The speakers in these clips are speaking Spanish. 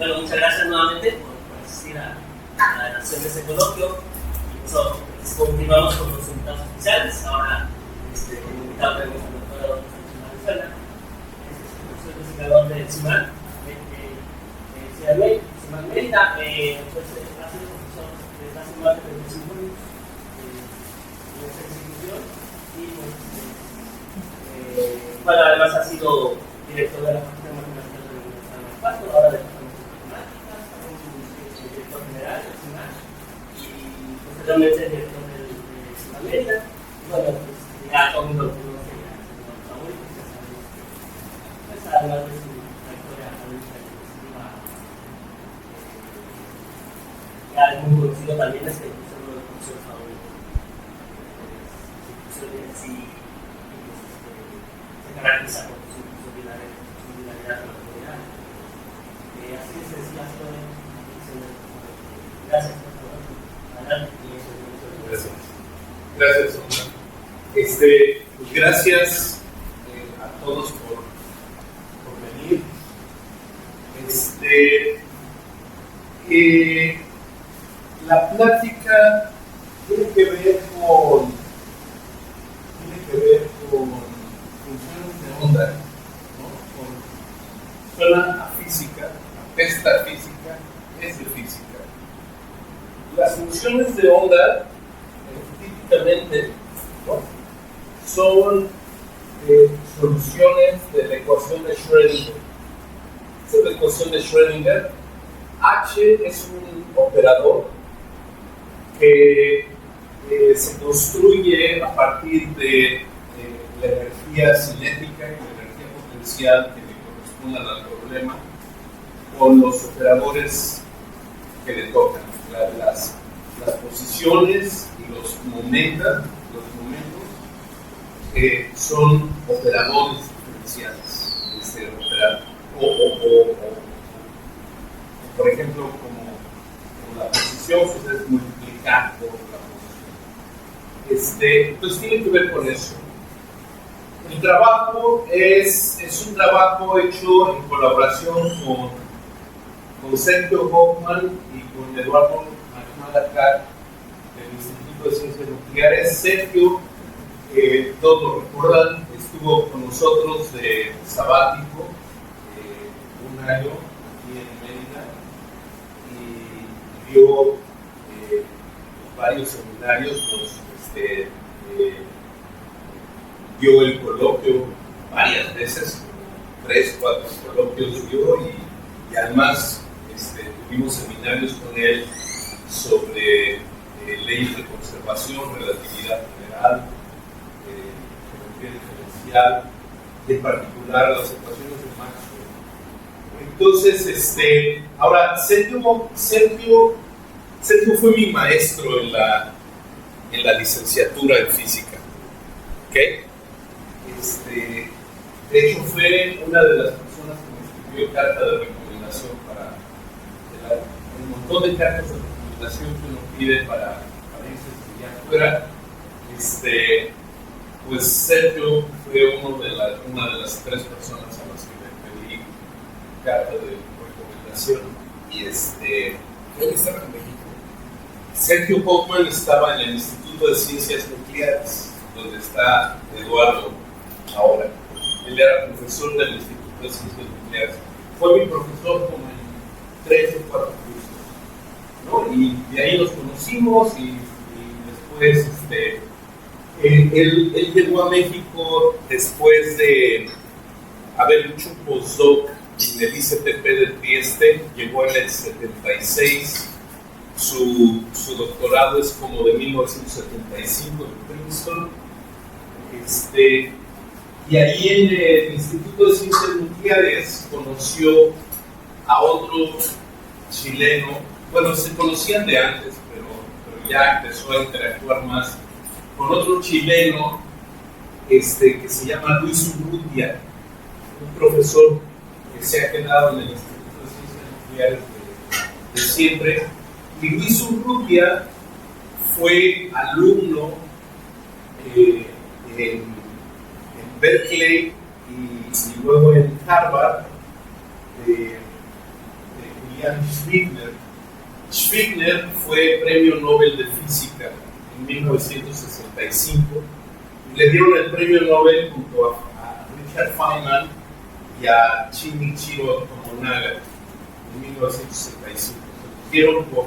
Bueno, muchas gracias nuevamente por asistir a la nación de este coloquio. Y continuamos con los invitados oficiales. Ahora, como invitado tenemos al doctor Venezuela, es el investigador de CIMAN, CIMAN Mérida, pues ha sido profesor desde hace más de 25 años en esta institución y bueno, además ha sido director de la Facultad de Matemáticas de la Universidad de Guanajuato, ahora de director general del CIMAN y posteriormente director del CIMAN Mérida. Bueno, pues ya todo el mundo lo conoce, ya es uno de los favoritos, ya sabemos que pues, además de su trayectoria académica y investigativa, ya es muy conocido también, es que es uno de los profesores favoritos de las instituciones y se caracteriza por su solidaridad con la comunidad. Así de sencillas son. Gracias, por favor. Adelante. Gracias. Gracias, Omar. Pues gracias a todos por venir. La plática tiene que ver con funciones de onda, ¿no? Suena a física, apesta a física, es de física. Las funciones de onda, típicamente, ¿no?, son soluciones de la ecuación de Schrödinger. Esta es la ecuación de Schrödinger. H es un operador que se construye a partir de la energía cinética y la energía potencial que le correspondan al problema con los operadores que le tocan. Las posiciones y los momentos son operadores diferenciales. Por ejemplo, como la posición, pues es multiplicar por la posición. Entonces tiene que ver con eso. El trabajo es un trabajo hecho en colaboración con Sergio Hoffman y con Eduardo Malacar del Instituto de Ciencias Nucleares. Sergio, todos lo recuerdan, estuvo con nosotros de sabático un año aquí en Mérida y dio varios seminarios, dio el coloquio varias veces, 3, 4 coloquios dio y además tuvimos seminarios con él sobre leyes de conservación, relatividad general, geometría diferencial, y en particular las ecuaciones de Maxwell. Entonces, ahora Sergio fue mi maestro en la licenciatura en física, ¿okay? De hecho fue una de las personas que me escribió carta de recomendación para el montón de cartas de recomendación que uno pide para irse a estudiar fuera. Pues Sergio fue una de las 3 personas a las que le pedí carta de recomendación y él estaba en México. Sergio Hoffman estaba en el Instituto de Ciencias Nucleares, donde está Eduardo ahora. Él era profesor del Instituto de Ciencias Nucleares. Fue mi profesor como en 3 o 4 cursos, ¿no? Y de ahí nos conocimos y después él llegó a México después de haber hecho un postdoc en el ICTP de Trieste. Llegó en el 76. Su doctorado es como de 1975 en Princeton. Y ahí en el Instituto de Ciencias Nucleares conoció a otro chileno. Bueno, se conocían de antes, pero ya empezó a interactuar más con otro chileno que se llama Luis Urrutia, un profesor que se ha quedado en el Instituto de Ciencias Nucleares de siempre. Y Luis Urrutia fue alumno en Berkeley y luego en Harvard de Jan Schwingner. Schwingner fue premio Nobel de Física en 1965 y le dieron el premio Nobel junto a Richard Feynman y a Shinichiro Tomonaga en 1965. Se lo dieron por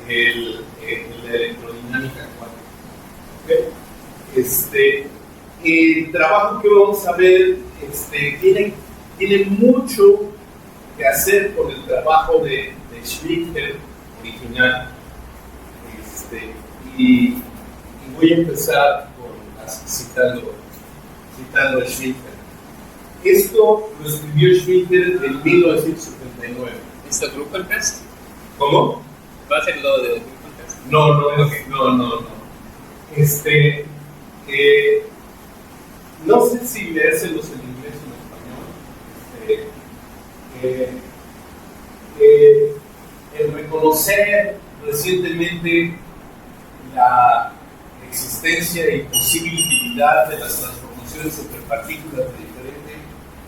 la electrodinámica cuántica. ¿Okay? El trabajo que vamos a ver tiene mucho que hacer con el trabajo de Schwingner original, y voy a empezar citando a Schwingner. Esto lo escribió Schwingner en 1979. ¿Es el Gruppenfest? ¿Cómo? ¿Va a ser lo de Gruppenfest? No. No sé si leérselos en inglés o en español. El reconocer recientemente la existencia y posible utilidad de las transformaciones entre partículas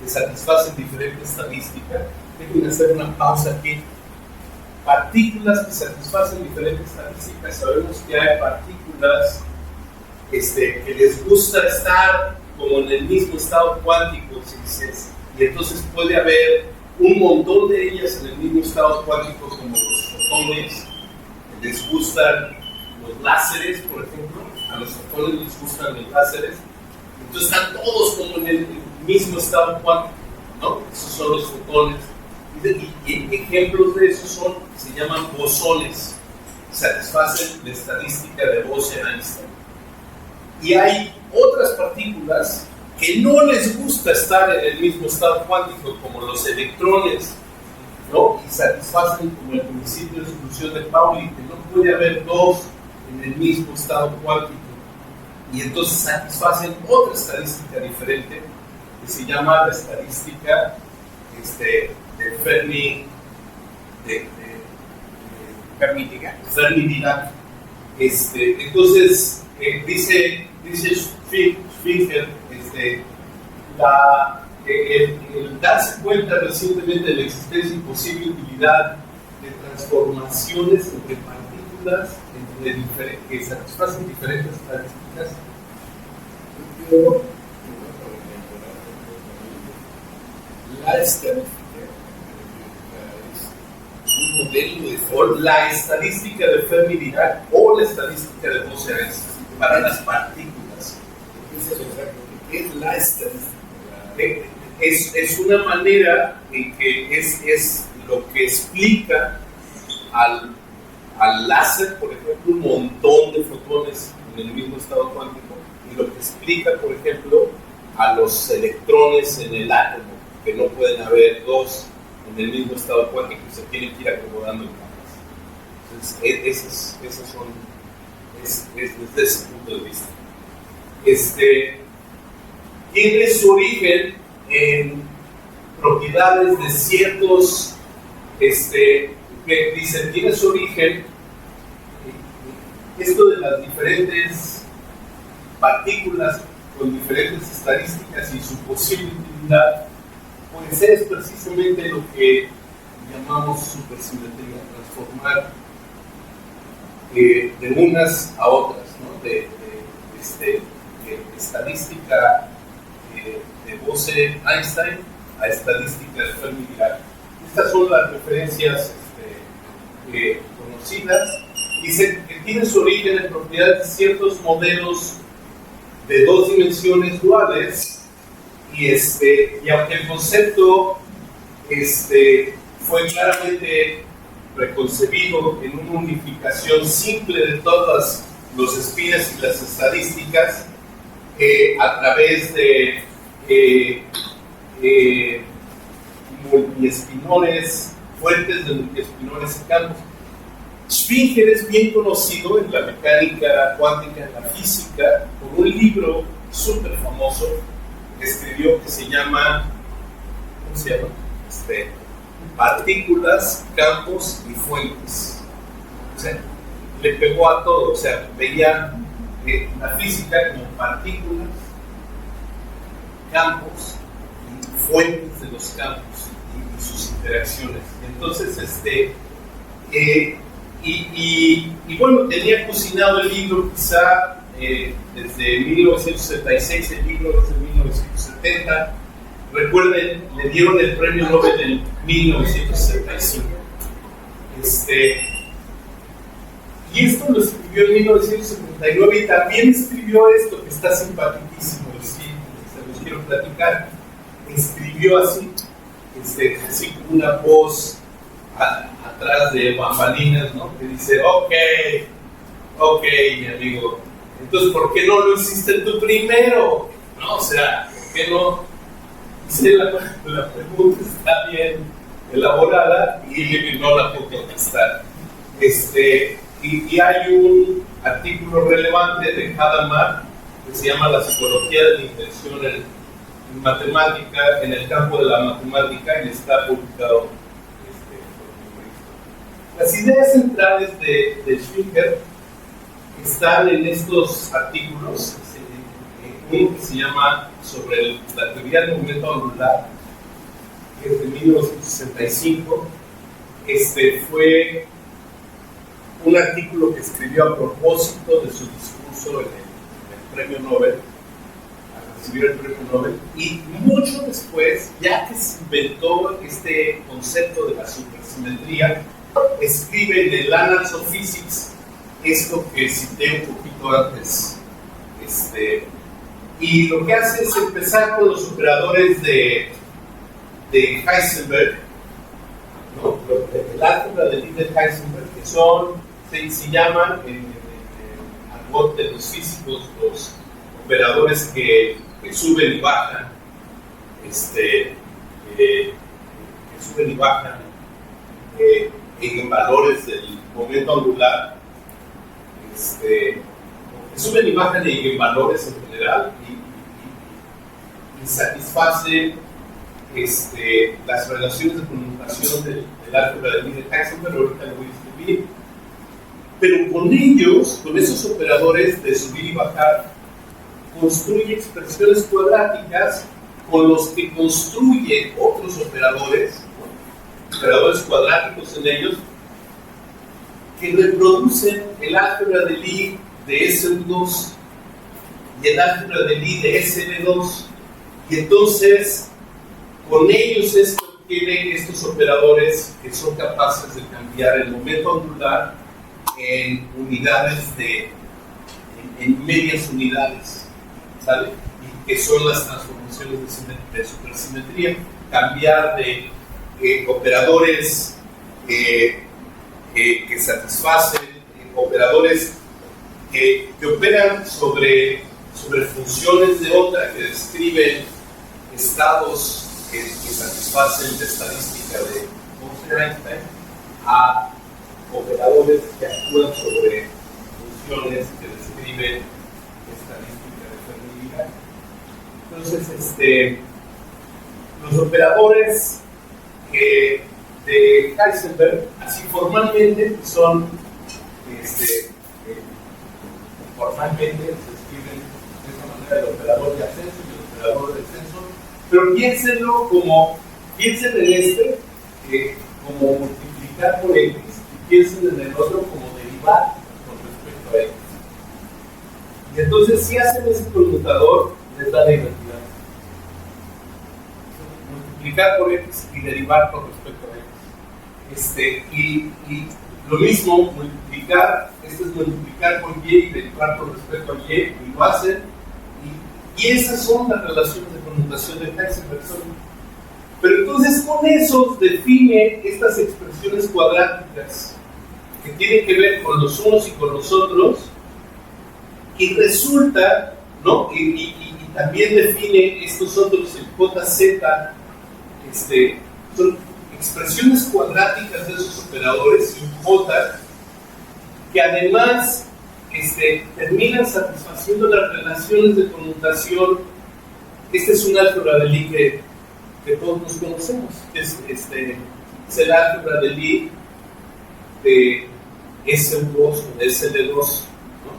que satisfacen diferente estadística. Déjenme hacer una pausa aquí. Partículas que satisfacen diferentes estadísticas. Sabemos que hay partículas que les gusta estar como en el mismo estado cuántico, y entonces puede haber un montón de ellas en el mismo estado cuántico, como los fotones. Les gustan los láseres, por ejemplo. A los fotones les gustan los láseres. Entonces están todos como en el mismo estado cuántico, ¿no? Esos son los fotones. Y ejemplos de esos se llaman bosones. Satisfacen la estadística de Bose-Einstein. Y hay otras partículas que no les gusta estar en el mismo estado cuántico, como los electrones, ¿no? Y satisfacen como el principio de exclusión de Pauli, que no puede haber dos en el mismo estado cuántico. Y entonces satisfacen otra estadística diferente, que se llama la estadística de Fermi, Fermi-Dirac. Entonces, dice Schwingner, el darse cuenta recientemente de la existencia y posible utilidad de transformaciones entre partículas que satisfacen diferentes estadísticas. La estadística es un modelo de la estadística de Fermi-Dirac o la estadística de Bose-Einstein para las partículas. ¿Qué es la estadística? Es una manera en que es lo que explica al láser, por ejemplo, un montón de fotones en el mismo estado cuántico, y lo que explica, por ejemplo, a los electrones en el átomo, que no pueden haber dos en el mismo estado cuántico, se tienen que ir acomodando en capas. Entonces, esos son, desde ese punto de vista. Tiene su origen en propiedades de ciertos, que dicen, tiene su origen, esto de las diferentes partículas con diferentes estadísticas y su posible utilidad, pues es precisamente lo que llamamos supersimetría, transformar de unas a otras, ¿no? de estadística de Bose-Einstein a estadística de Fermi-Dirac. Estas son las referencias conocidas. Dice que tiene su origen en propiedades de ciertos modelos de dos dimensiones duales, y aunque el concepto fue claramente preconcebido en una unificación simple de todas los espías y las estadísticas, a través de multiespinores, fuentes de multiespinores y campos. Schwingner es bien conocido en la mecánica cuántica, en la física, por un libro súper famoso que escribió, que se llama, ¿cómo se llama? Partículas, campos y fuentes. O sea, le pegó a todo. O sea, veía la física como partículas, campos y fuentes de los campos y sus interacciones. Entonces, y bueno, tenía cocinado el libro quizá desde 1966, el libro desde 1970. Recuerden, le dieron el premio Nobel en 1965. Y esto lo escribió en 1979 y también escribió esto que está simpaticísimo, sí, se los quiero platicar. Escribió así, así como una voz atrás de bambalinas, ¿no? Que dice, ok, mi amigo, entonces, ¿por qué no lo hiciste tú primero? ¿No? O sea, ¿por qué no? Dice, la pregunta está bien elaborada y no la puedo contestar. Y hay un artículo relevante de Hadamard que se llama La psicología de la intención en matemática, en el campo de la matemática, y está publicado por Las ideas centrales de Schwinger están en estos artículos. Uno que se llama sobre la teoría del movimiento angular, que es de 1965. Fue un artículo que escribió a propósito de su discurso en el premio Nobel, al recibir el premio Nobel, y mucho después, ya que se inventó este concepto de la supersimetría, escribe en el Annals of Physics esto que cité un poquito antes. Y lo que hace es empezar con los operadores de Heisenberg, ¿no? El álgebra de Lie de Heisenberg, que se llaman en el argot de los físicos los operadores que suben y bajan, que suben y bajan en valores del momento angular, que suben y bajan en valores en general y satisfacen las relaciones de conmutación del álgebra de Lie de Heisenberg. Ahorita lo voy a escribir. Pero con ellos, con esos operadores de subir y bajar, construye expresiones cuadráticas con los que construye otros operadores, ¿no? Operadores cuadráticos en ellos, que reproducen el álgebra de Lie de SU2 y el álgebra de Lie de SB2, y entonces con ellos es que obtienen estos operadores que son capaces de cambiar el momento angular en unidades en medias unidades, ¿sale? Y que son las transformaciones de supersimetría, cambiar de operadores que satisfacen, operadores que operan sobre funciones de onda, que describen estados que satisfacen la estadística de Einstein, a operadores que actúan sobre funciones que describen estadística de fermilidad. Entonces, los operadores de Heisenberg, así formalmente, son formalmente se escriben de esta manera el operador de ascenso y el operador de descenso, pero piensen en como multiplicar por X, y piensen en el otro como derivar con respecto a X. Y entonces, si hacen ese conmutador, les da la identidad. Multiplicar por X y derivar con respecto a X. Y lo mismo, multiplicar, esto es multiplicar por Y y derivar con respecto a Y, y lo hacen. Y esas son las relaciones de conmutación de Heisenberg. Pero entonces con eso define estas expresiones cuadráticas que tienen que ver con los unos y con los otros, y resulta, ¿no? Y también define estos otros, el JZ, son expresiones cuadráticas de esos operadores, y un J, que además terminan satisfaciendo las relaciones de conmutación. Este es un álgebra de Lie que todos nos conocemos, es el álgebra de Lie de SU2 o de SL2, ¿no?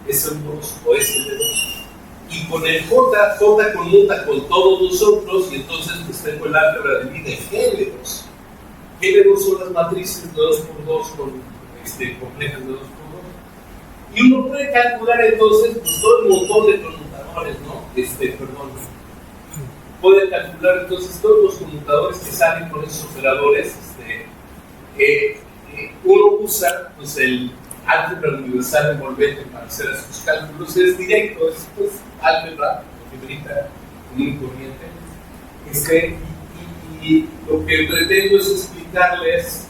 SU2 o SL2. Y con el J conmuta con todos nosotros, y entonces pues tengo el álgebra de Lie de GL2. ¿Qué de 2 son las matrices de 2x2 complejas de 2x2? Y uno puede calcular entonces pues, todo el montón de conmutadores, ¿no? Puede calcular entonces todos los conmutadores que salen con esos operadores. Uno usa pues, el álgebra universal envolvente para hacer esos cálculos. Es directo, es pues, álgebra, algebrita común y corriente. Y lo que pretendo es explicarles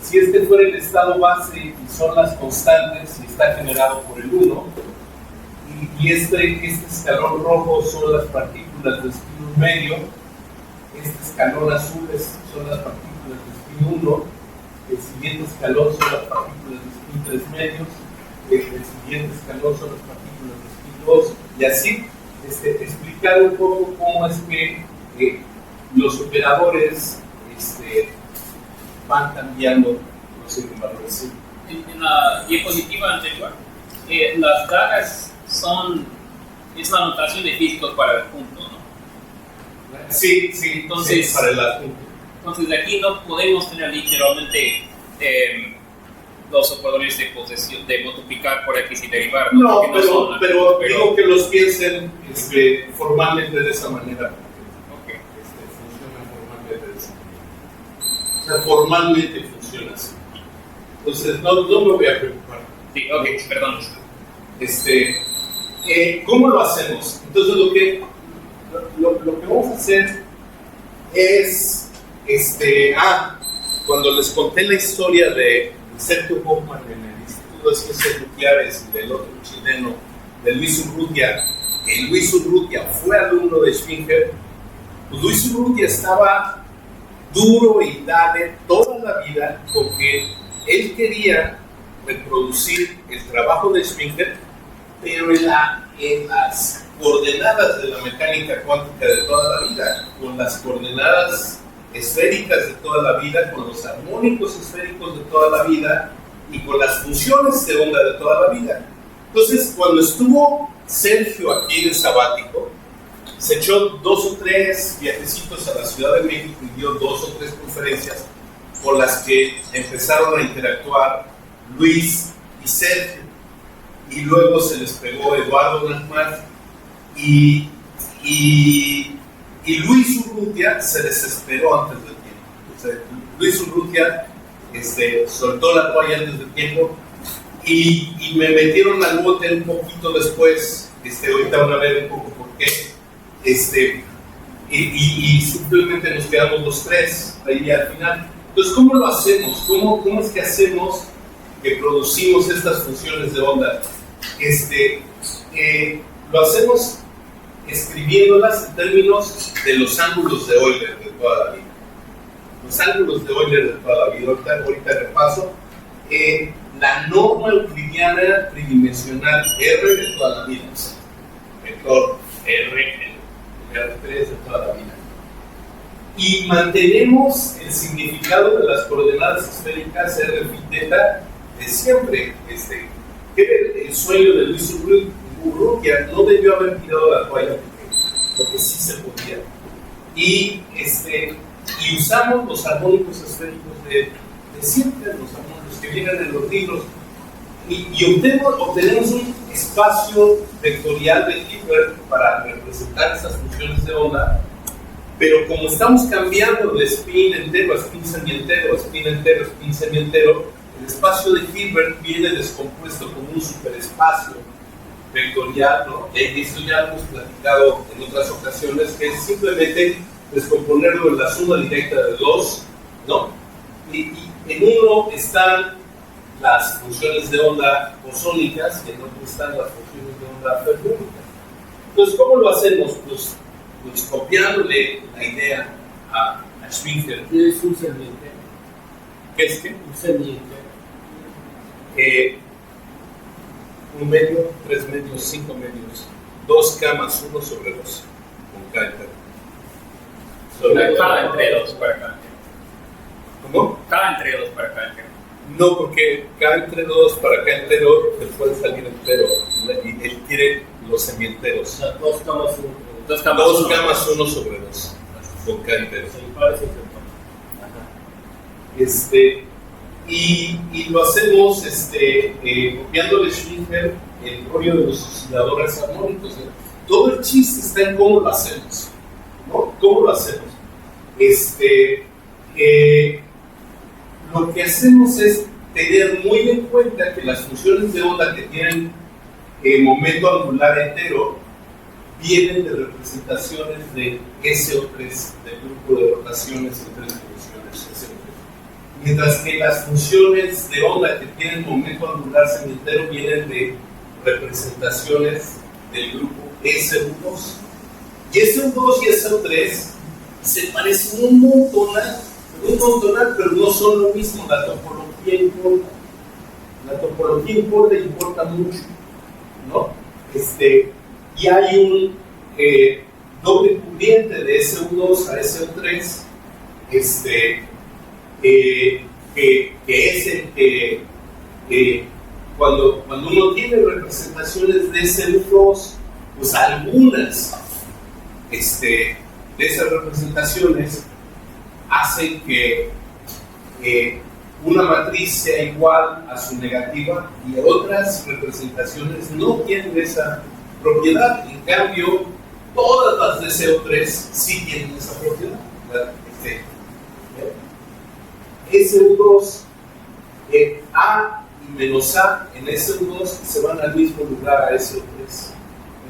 si este fuera el estado base y son las constantes y está generado por el 1, y este escalón rojo son las partículas de espín medio, este escalón azul son las partículas de espín 1, el siguiente escalón son las partículas de espín 3 medios, el siguiente escalón son las partículas de espín 2, y así explicar un poco cómo es que los operadores van cambiando los valores. En la diapositiva anterior, las dagas es la notación de físicos para el punto, ¿no? Sí, entonces, sí, para el adjunto. Entonces, de aquí no podemos tener literalmente los operadores de posesión, de multiplicar por X y derivar. No, pero digo que los piensen formalmente de esa manera. Funcionan formalmente de esa manera. O sea, formalmente funciona así. Entonces, no me voy a preocupar. Sí, ok, perdón. ¿Cómo lo hacemos? Entonces, lo que vamos a hacer es, cuando les conté la historia de Sergio Hoffman en el Instituto de Ciencias Nucleares y del otro chileno, de Luis Urrutia, que Luis Urrutia fue alumno de Schwinger, pues Luis Urrutia estaba duro y dale toda la vida porque él quería reproducir el trabajo de Schwinger, pero en las coordenadas de la mecánica cuántica de toda la vida, con las coordenadas esféricas de toda la vida, con los armónicos esféricos de toda la vida y con las funciones de onda de toda la vida. Entonces, cuando estuvo Sergio aquí de sabático, se echó 2 o 3 viajecitos a la Ciudad de México y dio 2 o 3 conferencias con las que empezaron a interactuar Luis y Sergio. Y luego se les pegó Eduardo Nachman y Luis Urrutia se desesperó antes del tiempo. O sea, Luis Urrutia soltó la toalla antes del tiempo y me metieron al bote un poquito después. Ahorita van a ver un poco por qué. Y simplemente nos quedamos los 3 ahí al final. Entonces, ¿cómo lo hacemos? ¿Cómo es que hacemos que producimos estas funciones de onda? Lo hacemos escribiéndolas en términos de los ángulos de Euler de toda la vida. Los ángulos de Euler de toda la vida. Ahorita repaso. La norma euclidiana tridimensional R de toda la vida. Vector R, R3 de toda la vida. Y mantenemos el significado de las coordenadas esféricas R phi θ de siempre. El sueño de Luis Urrutia no debió haber tirado la toalla porque sí se podía. Y usamos los armónicos esféricos de siempre, los armónicos que vienen en los libros, y obtenemos un espacio vectorial de Hilbert para representar estas funciones de onda, pero como estamos cambiando de spin entero a spin semientero, spin entero a spin semientero, el espacio de Hilbert viene descompuesto como un superespacio vectorial, ¿no? Y esto ya lo hemos platicado en otras ocasiones, que es simplemente descomponerlo en la suma directa de 2, ¿no? Y en uno están las funciones de onda bosónicas y en otro están las funciones de onda fermiónicas. Entonces, ¿cómo lo hacemos? Pues copiándole la idea a Schwinger. ¿Qué es un semiente? ¿Qué es qué? Un semiente. 1 medio, 3 medios, 5 medios, 2K más 1 sobre 2, con K entero. Cada entre 2 para cada entero. ¿Cómo? Cada entre 2 para cada entero. No, porque K entre 2 para K entero te puede salir entero. Y él quiere los semienteros. O sea, 2K más 1. 2K más 1 sobre 2, con K entero. Se le parece Y lo hacemos copiándole Schwinger el rollo de los osciladores armónicos. Todo el chiste está en cómo lo hacemos, ¿no? ¿Cómo lo hacemos? Lo que hacemos es tener muy en cuenta que las funciones de onda que tienen momento angular entero vienen de representaciones de SO3, del grupo de rotaciones en tres dimensiones SO3. Mientras que las funciones de onda que tienen momento angular semientero vienen de representaciones del grupo SU2. Y SU2 y SU3 se parecen un montonal, pero no son lo mismo. La topología importa. La topología importa mucho, ¿no? Y hay un doble cubriente de SU2 a SU3, que es el que cuando uno tiene representaciones de SU2, pues algunas de esas representaciones hacen que una matriz sea igual a su negativa y otras representaciones no tienen esa propiedad. En cambio, todas las de SO3 sí tienen esa propiedad. SU2, A y menos A en SU2 se van al mismo lugar a SO3.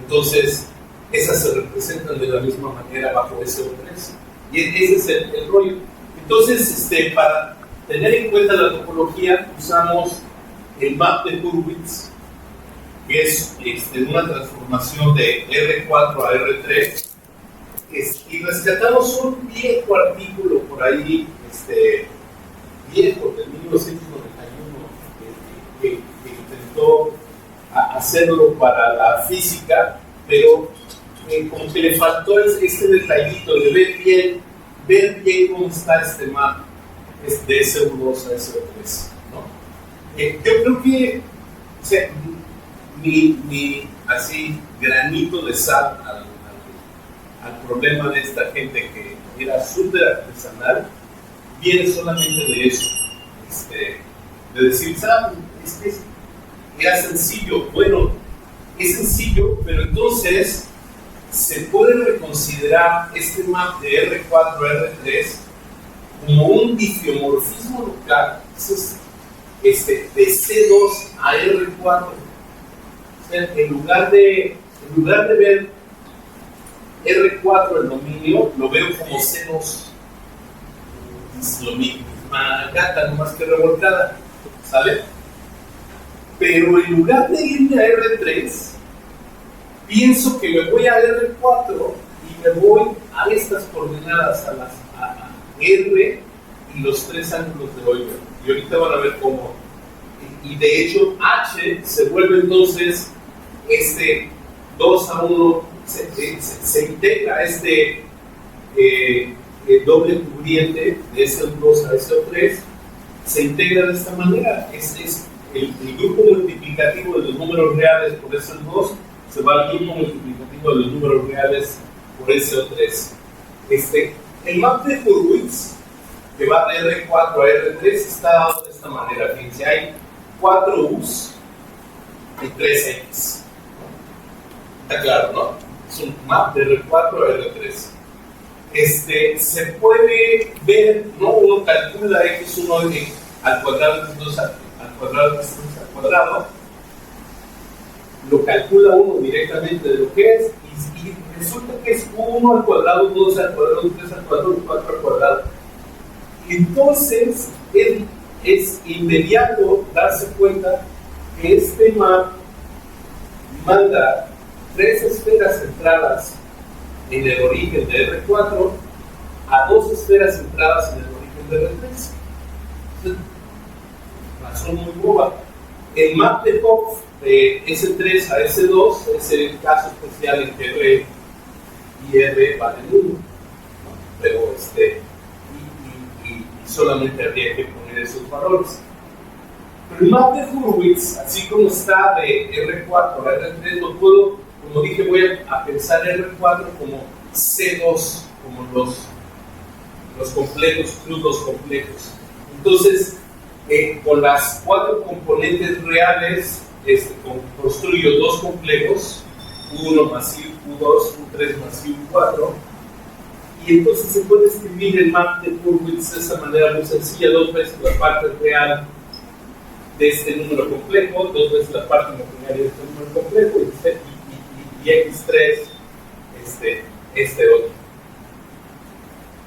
Entonces, esas se representan de la misma manera bajo SO3. Y ese es el rollo. Entonces, para tener en cuenta la topología, usamos el map de Hurwitz, que es una transformación de R4 a R3, y rescatamos un viejo artículo por ahí, viejo, de 1991, que intentó hacerlo para la física, pero como que le faltó este detallito de ver bien cómo está este map de SU2 a SU3, ¿no? Yo creo que, o sea, mi así granito de sal al problema de esta gente que era súper artesanal viene solamente de eso, de decir, ¿sabes? Era sencillo. Bueno, es sencillo, pero entonces se puede reconsiderar este map de R4 a R3 como un difiomorfismo local, de C2 a R4. O sea, en lugar de ver R4 el dominio, lo veo como C2. Es lo mismo, misma gata, no más que revolcada, ¿sale? Pero en lugar de irme a R3, pienso que me voy a R4 y me voy a estas coordenadas, a R y los tres ángulos de Euler. Y ahorita van a ver cómo. Y de hecho, H se vuelve entonces 2 a 1, se integra doble cubriente de SO2 a SO3, se integra de esta manera. Es el grupo multiplicativo de los números reales por SO2 se va al grupo multiplicativo de los números reales por SO3. El map de Hurwitz, que va de R4 a R3, está dado de esta manera. Fíjense, hay 4 U's y 3 X. Está claro, ¿no? Es un map de R4 a R3. Se puede ver, ¿no? Uno calcula X1 al cuadrado, X2 al cuadrado, X3 al cuadrado, lo calcula uno directamente de lo que es, y resulta que es 1 al cuadrado, 2 al cuadrado, 3 al cuadrado, 4 al cuadrado. Entonces, es inmediato darse cuenta que este map manda 3 esferas centradas en el origen de R4 a 2 esferas centradas en el origen de R3. Razón muy boba. El map de Hopf de S3 a S2 es el caso especial en que R y R valen 1, ¿no? Pero y solamente habría que poner esos valores. Pero el map de Hurwitz, así como está de R4 a R3, lo puedo, como dije, voy a pensar R4 como C2, como los completos, crudos complejos. Entonces, con las 4 componentes reales, construyo 2 complejos, U1 más U2, U3 más U4, y entonces se puede escribir el map de Hurwitz de esa manera muy sencilla: 2 veces la parte real de este número complejo, 2 veces la parte imaginaria de este número complejo, y X3 este otro.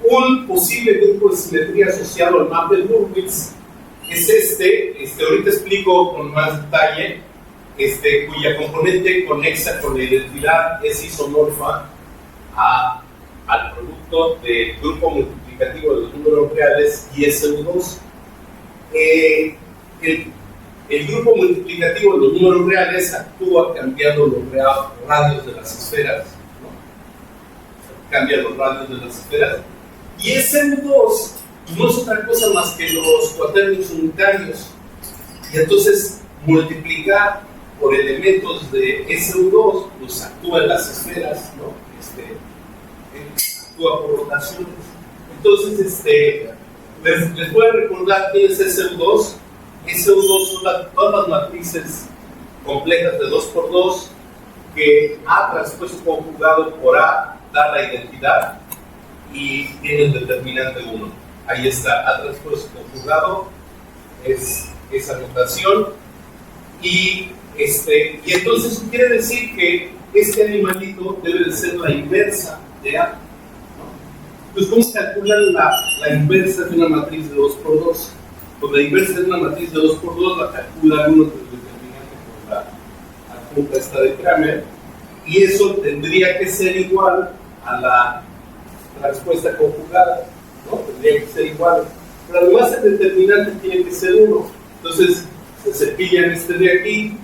Un posible grupo de simetría asociado al map de Hurwitz es ahorita explico con más detalle, cuya componente conexa con la identidad es isomorfa al producto del grupo multiplicativo de los números reales y SU2. El grupo multiplicativo de los números reales actúa cambiando los radios de las esferas, ¿no? Cambia los radios de las esferas. Y SU2 no es otra cosa más que los cuaternios unitarios. Y entonces multiplicar por elementos de SU2 pues actúa en las esferas, ¿no? Actúa por rotaciones. Entonces, les voy a recordar qué es SU2. SU2 son todas las matrices complejas de 2×2 que A transpuesto conjugado por A da la identidad y tiene el determinante 1. Ahí está, A transpuesto conjugado es esa notación. Y entonces eso quiere decir que este animalito debe de ser la inversa de A, ¿no? Pues ¿cómo se calcula la inversa de una matriz de 2×2? Pues la inversa de una matriz de 2×2 la calcula uno del determinante por la adjunta esta de Kramer, y eso tendría que ser igual a la respuesta conjugada, ¿no? Tendría que ser igual. Pero además el determinante tiene que ser 1. Entonces se cepillan de aquí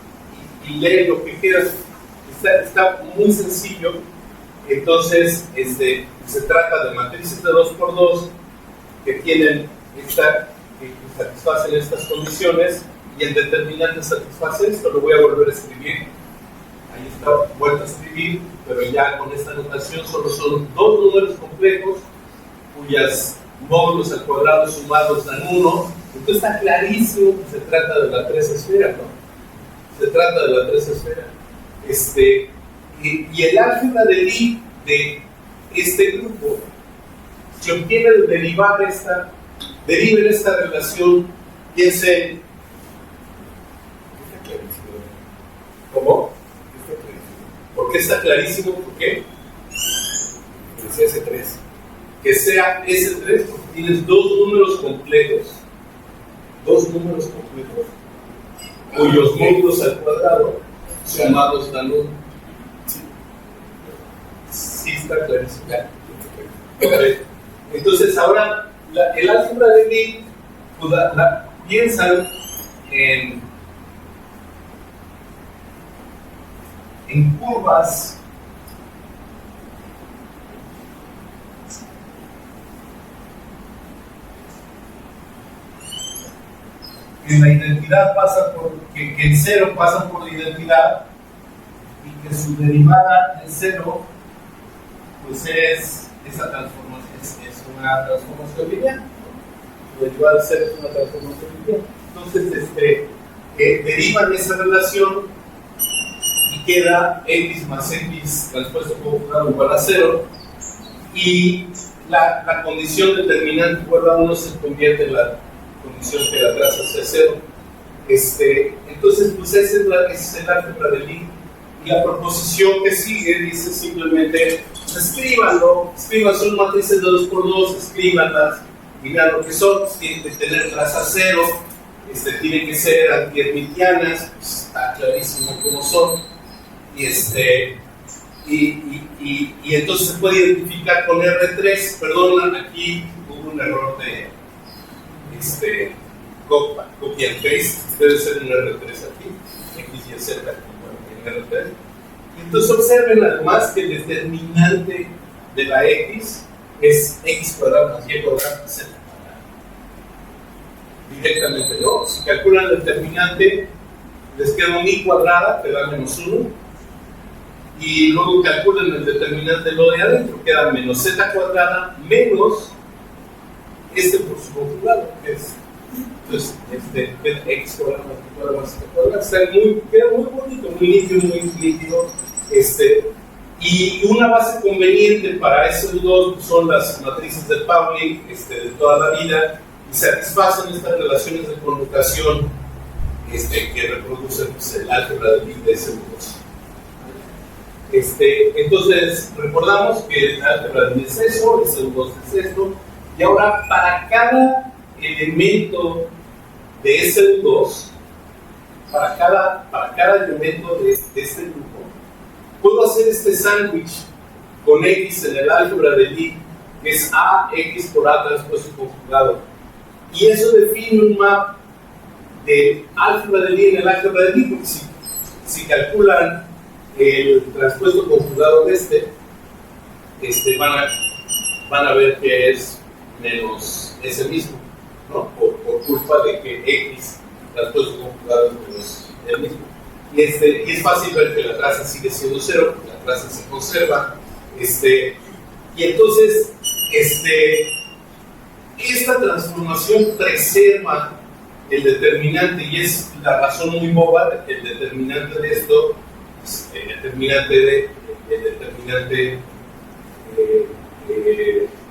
y leen lo que queda. Está muy sencillo. Entonces se trata de matrices de 2×2 que tienen que satisfacen estas condiciones, y el determinante satisface esto. Lo voy a volver a escribir. Ahí está, vuelto a escribir, pero ya con esta notación solo son 2 números complejos cuyas módulos al cuadrado sumados dan 1. Entonces está clarísimo que se trata de la 3 esfera, ¿no? Se trata de la 3 esfera. Y el álgebra de Lie de este grupo se obtiene de derivar deriven esta relación, piensen. ¿Cómo? ¿Por qué está clarísimo? ¿Por qué? Que sea S3. Que sea S3 porque tienes 2 números complejos. 2 números complejos cuyos módulos al cuadrado sumados dan 1. Sí está clarísimo. Okay. Entonces ahora el álgebra de Lie, pues piensan en curvas que la identidad pasa que en 0 pasan por la identidad, y que su derivada en 0 pues es esa transformación, es una transformación lineal. Su derivada en 0 es una transformación lineal. Entonces derivan esa relación y queda x más x transpuesto conjugado igual a 0, y la condición determinante igual a 1 se convierte en la condición que la traza hacia 0. Entonces, pues ese es el álgebra de Lie. Y la proposición que sigue dice simplemente: escríbanlo, son matrices de 2×2, escríbanlas, y vean lo que son. Tienen que tener traza 0, tienen que ser antihermitianas, pues está clarísimo cómo son. Y entonces se puede identificar con R3. Perdón, aquí hubo un error de copy and paste, debe ser un R3 aquí, X y Z en R3. Entonces observen además que el determinante de la X es X cuadrado más Y cuadrado más Z cuadrado. Directamente, ¿no? Si calculan el determinante, les queda un Y cuadrada que da -1, y luego calculan el determinante de lo de adentro, queda menos Z cuadrada menos por su conjugado, que es Entonces, X queda muy bonito, muy limpio, muy nítido. Y una base conveniente para SU2 son las matrices de Pauli de toda la vida y satisfacen estas relaciones de conmutación que reproducen pues, el álgebra de Lie de SU2. Entonces, recordamos que el álgebra de Lie es eso, SU2 es esto, y ahora para cada elemento de SU2, para cada elemento de este grupo, puedo hacer este sándwich con X en el álgebra de Lie, que es A, X por A transpuesto conjugado. Y eso define un map de álgebra de Lie en el álgebra de Lie, porque si calculan el transpuesto conjugado de van a ver que es menos ese mismo, ¿no? Por culpa de que X transpuesto conjugado es menos el mismo. Y es fácil ver que la traza sigue siendo 0, porque la traza se conserva. Y entonces, esta transformación preserva el determinante, y es la razón muy boba de que el determinante de esto, el determinante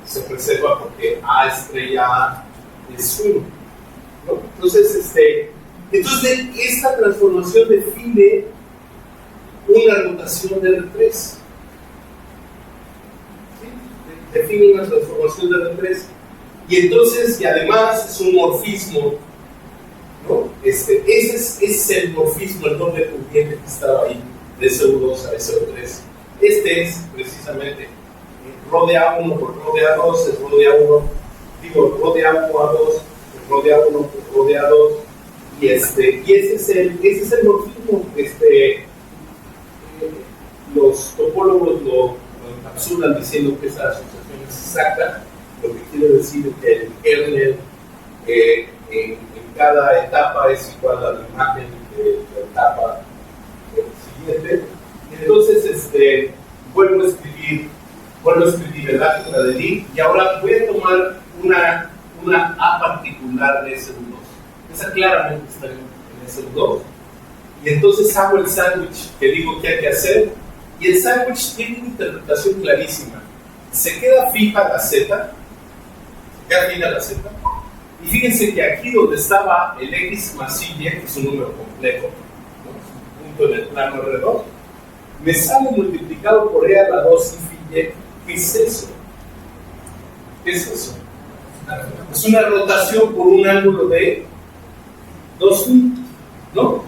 se preserva porque A estrella A es 1, ¿no? Entonces, esta transformación define una rotación de R3. ¿Sí? Define una transformación de R3. Y entonces, y además es un morfismo, ¿no? Ese es el morfismo, el doble pendiente que estaba ahí, de SU2 a SU3. Es precisamente ρ de A1 por ρ de A2, es ρ de A1, digo, ρ de A1 a 2, ρ de A1 por ρ de A2. Y ese es el morfismo. Los topólogos lo encapsulan diciendo que esa asociación es exacta, lo que quiere decir que el kernel en cada etapa es igual a la imagen de la etapa siguiente. Entonces, vuelvo a escribir el álgebra de Lie, y ahora voy a tomar una A particular de SU2. Esa claramente está en SU2. Y entonces hago el sándwich que digo que hay que hacer, y el sándwich tiene una interpretación clarísima. Se queda fija la Z, y fíjense que aquí donde estaba el X más Y, que es un número complejo, ¿no? Es un punto en el plano R2, me sale multiplicado por E a la 2 y Y. ¿Qué es eso? ¿Qué es eso? Es una rotación por un ángulo de 2 pi, ¿no?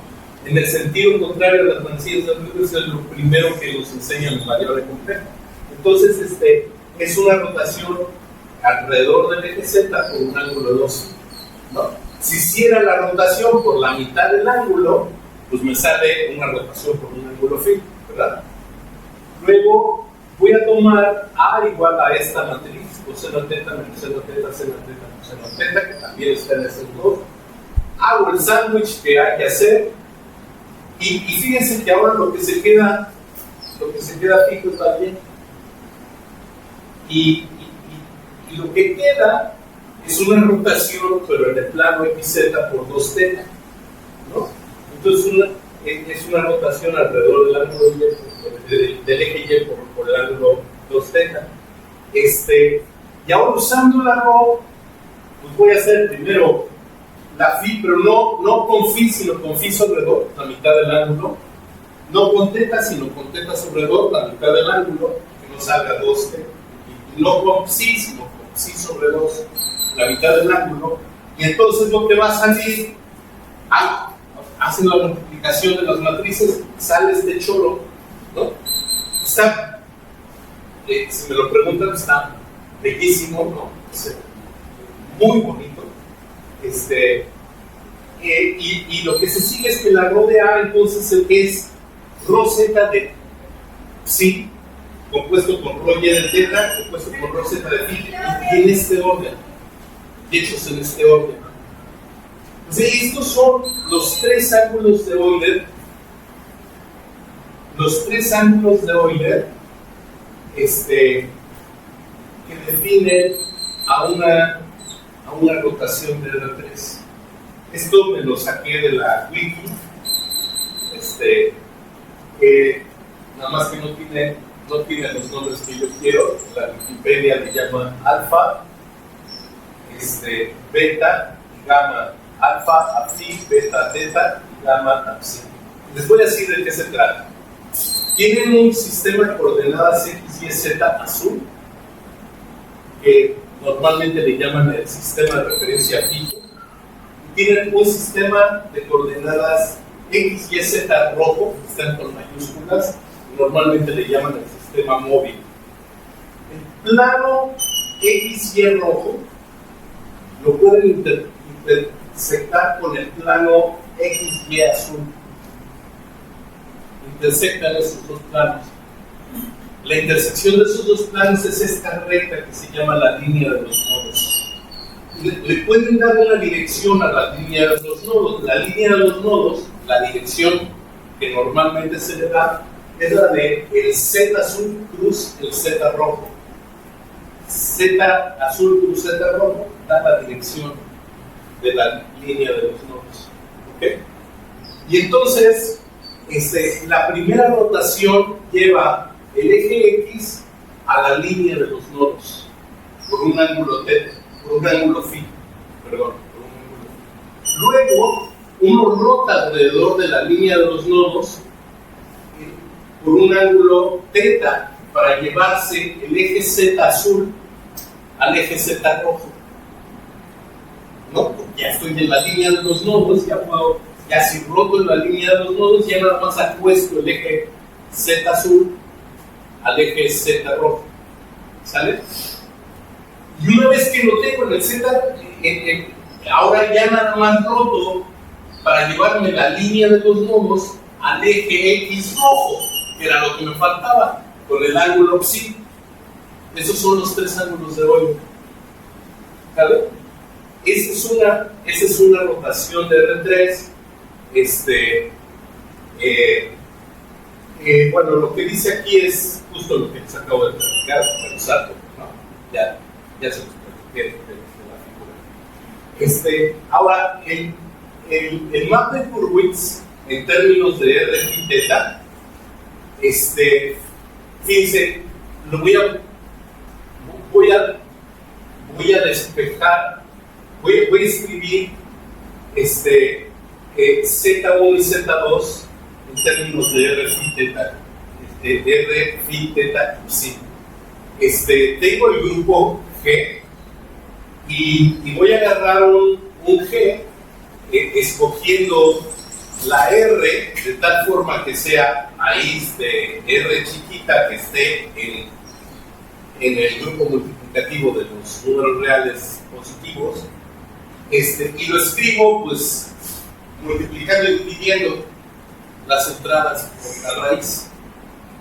En el sentido contrario a las manecillas de Euclides, es lo primero que nos enseñan en variable compleja. Entonces, es una rotación alrededor del eje Z por un ángulo de 2 pi, ¿no? Si hiciera la rotación por la mitad del ángulo, pues me sale una rotación por un ángulo phi, ¿verdad? Luego voy a tomar A igual a esta matriz, coseno teta menos seno teta, seno teta menos seno teta, que también está en SU2. Hago el sándwich que hay que hacer, y fíjense que ahora lo que se queda fijo está bien. Y lo que queda es una rotación, pero en el plano XZ por 2 teta, ¿no? Entonces es una rotación alrededor del ángulo Y, del eje Y por el ángulo 2 teta. Y ahora usando la ρ, pues voy a hacer primero la phi, pero no con phi, sino con phi sobre 2, la mitad del ángulo. No con teta, sino con teta sobre 2, la mitad del ángulo, que no salga 2 teta. Y no con psi, sino con psi sobre 2, la mitad del ángulo. Y entonces lo que va a salir, hacen la multiplicación de las matrices, sale este choro, ¿no? Está, si me lo preguntan, está bellísimo, ¿no? Muy bonito. Y lo que se sigue es que la ρ de A entonces es ρ z de psi, compuesto con ρ y de teta, compuesto con ρ z de phi, y en este orden, hechos en este orden. Entonces, estos son los tres ángulos de Euler, que definen a una rotación de R3. Esto me lo saqué de la wiki, nada más que no tiene los nombres que yo quiero. La Wikipedia le llama alfa, beta y gamma. Alfa, psi, beta, teta y gamma, psi. Les voy a decir de qué se trata. Tienen un sistema de coordenadas X, Y, Z azul, que normalmente le llaman el sistema de referencia fijo. Tienen un sistema de coordenadas X, Y, Z rojo, que están con mayúsculas, y normalmente le llaman el sistema móvil. El plano X, Y rojo lo pueden intersectar con el plano X, Y azul. Intersectan esos dos planos. La intersección de esos dos planos es esta recta que se llama la línea de los nodos. Le pueden dar una dirección a la línea de los nodos. La línea de los nodos, la dirección que normalmente se le da, es la de el Z azul cruz el Z rojo. Z azul cruz Z rojo da la dirección de la línea de los nodos. ¿Okay? Y entonces, la primera rotación lleva el eje X a la línea de los nodos por un ángulo θ, por un ángulo phi, perdón, por un ángulo phi. Luego, uno rota alrededor de la línea de los nodos por un ángulo θ para llevarse el eje Z azul al eje Z rojo. ¿No? Porque ya estoy en la línea de los nodos, ya si roto en la línea de los nodos, ya nada más acuesto el eje Z azul al eje Z rojo. ¿Sale? Y una vez que lo tengo en el Z, ahora ya nada más roto para llevarme la línea de los nodos al eje X rojo, que era lo que me faltaba, con el ángulo psi. Esos son los tres ángulos de hoy. ¿Sale? Esa es una rotación de R3. Bueno, lo que dice aquí es justo lo que les acabo de platicar, pero salto, ¿no? Ya se los platiqué de la figura. Ahora, el map de Hurwitz, en términos de R y teta, fíjense, voy a despejar, voy a escribir Z1 y Z2 en términos de R phi teta, R phi teta y psi. Tengo el grupo G y voy a agarrar un G escogiendo la R de tal forma que sea raíz de R chiquita que esté en el grupo multiplicativo de los números reales positivos, y lo escribo pues multiplicando y dividiendo las entradas por la raíz,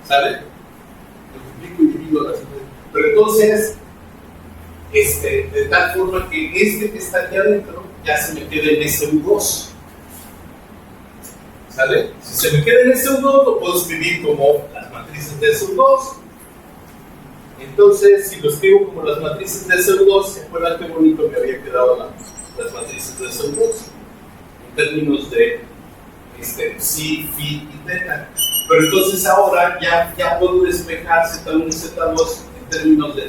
¿sale? Multiplico y divido las entradas. Pero entonces, de tal forma que que está aquí adentro ya se me quede en SU2, ¿sale? Si se me queda en SU2, lo puedo escribir como las matrices de SU2. Entonces, si lo escribo como las matrices de SU2, ¿se acuerdan qué bonito me había quedado las matrices de SU2? En términos de psi, phi y teta. Pero entonces ahora ya puedo despejar Z1 y Z2 en términos de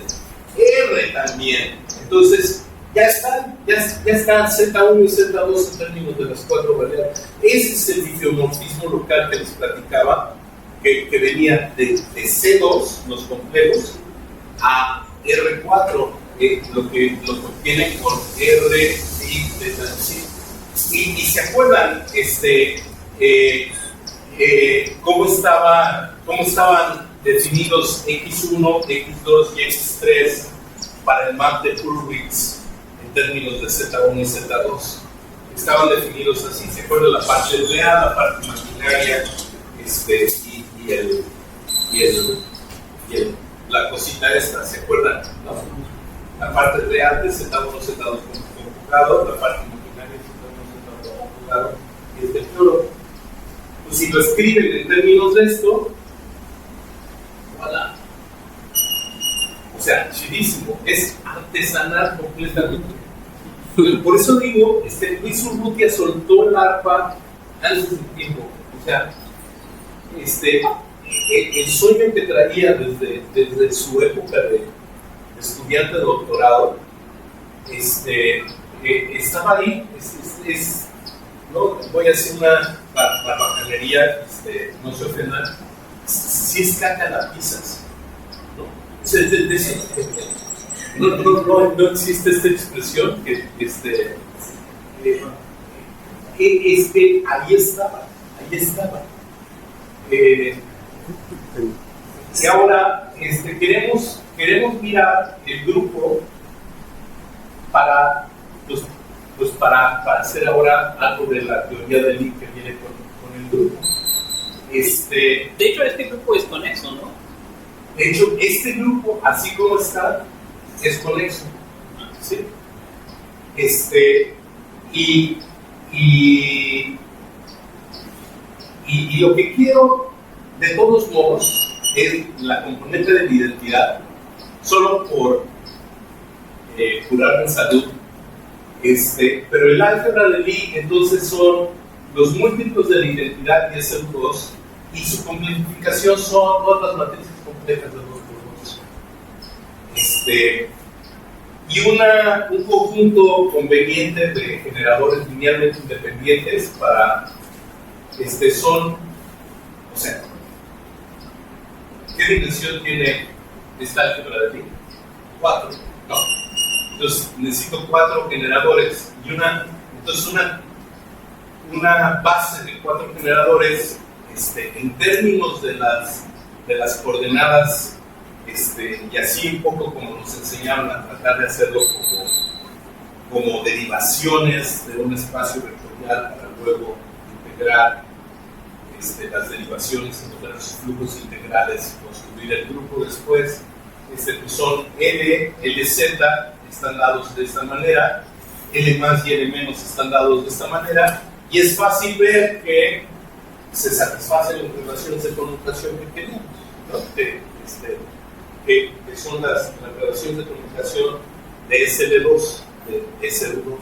R también. Entonces, ya están Z1 y Z2 en términos de las cuatro variables. Ese es el diffeomorfismo local que les platicaba, que venía de C2, los complejos, a R4, lo que obtienen con R, phi, teta, psi. Y se acuerdan cómo estaban definidos X1, X2 y X3 para el map de Hurwitz en términos de Z1 y Z2. Estaban definidos así. ¿Se acuerdan? La parte real, la parte imaginaria, la cosita esta, ¿se acuerdan? ¿No? La parte real de Z1, Z2 conjugado, la parte imaginaria de Z1, Z2 conjugado, y el cloro. Pues si lo escriben en términos de esto, voilà. O sea, chidísimo, es artesanal completamente. Por eso digo, Luis Urrutia soltó el arpa antes del tiempo. O sea, el sueño que traía desde su época de estudiante de doctorado, estaba ahí. No voy a hacer una bacanería, no se ofendan, si es caca la pisas, ¿no? O sea, no existe esta expresión que ahí estaba. Y ahora queremos mirar el grupo para hacer ahora algo de la teoría del Lee que viene con el grupo. De hecho, este grupo es conexo, ¿no? De hecho, este grupo, así como está, es conexo. ¿Sí? Y lo que quiero, de todos modos, es la componente de la identidad, solo por curarme en salud. Pero el álgebra de Lie, entonces, son los múltiplos de la identidad y es el 2, y su complejificación son todas las matrices complejas de 2 por 2. Y un conjunto conveniente de generadores linealmente independientes para, son, o sea, ¿qué dimensión tiene esta álgebra de Lie? 4, ¿no? Entonces necesito 4 generadores y una base de 4 generadores en términos de las coordenadas, y así un poco como nos enseñaron a tratar de hacerlo como derivaciones de un espacio vectorial para luego integrar las derivaciones en los flujos integrales y construir el grupo después. Pues son L, LZ están dados de esta manera, L más y L menos están dados de esta manera, y es fácil ver que se satisfacen las relaciones de conmutación que queremos, ¿no? Que son las relaciones de conmutación de SL2, de SU2.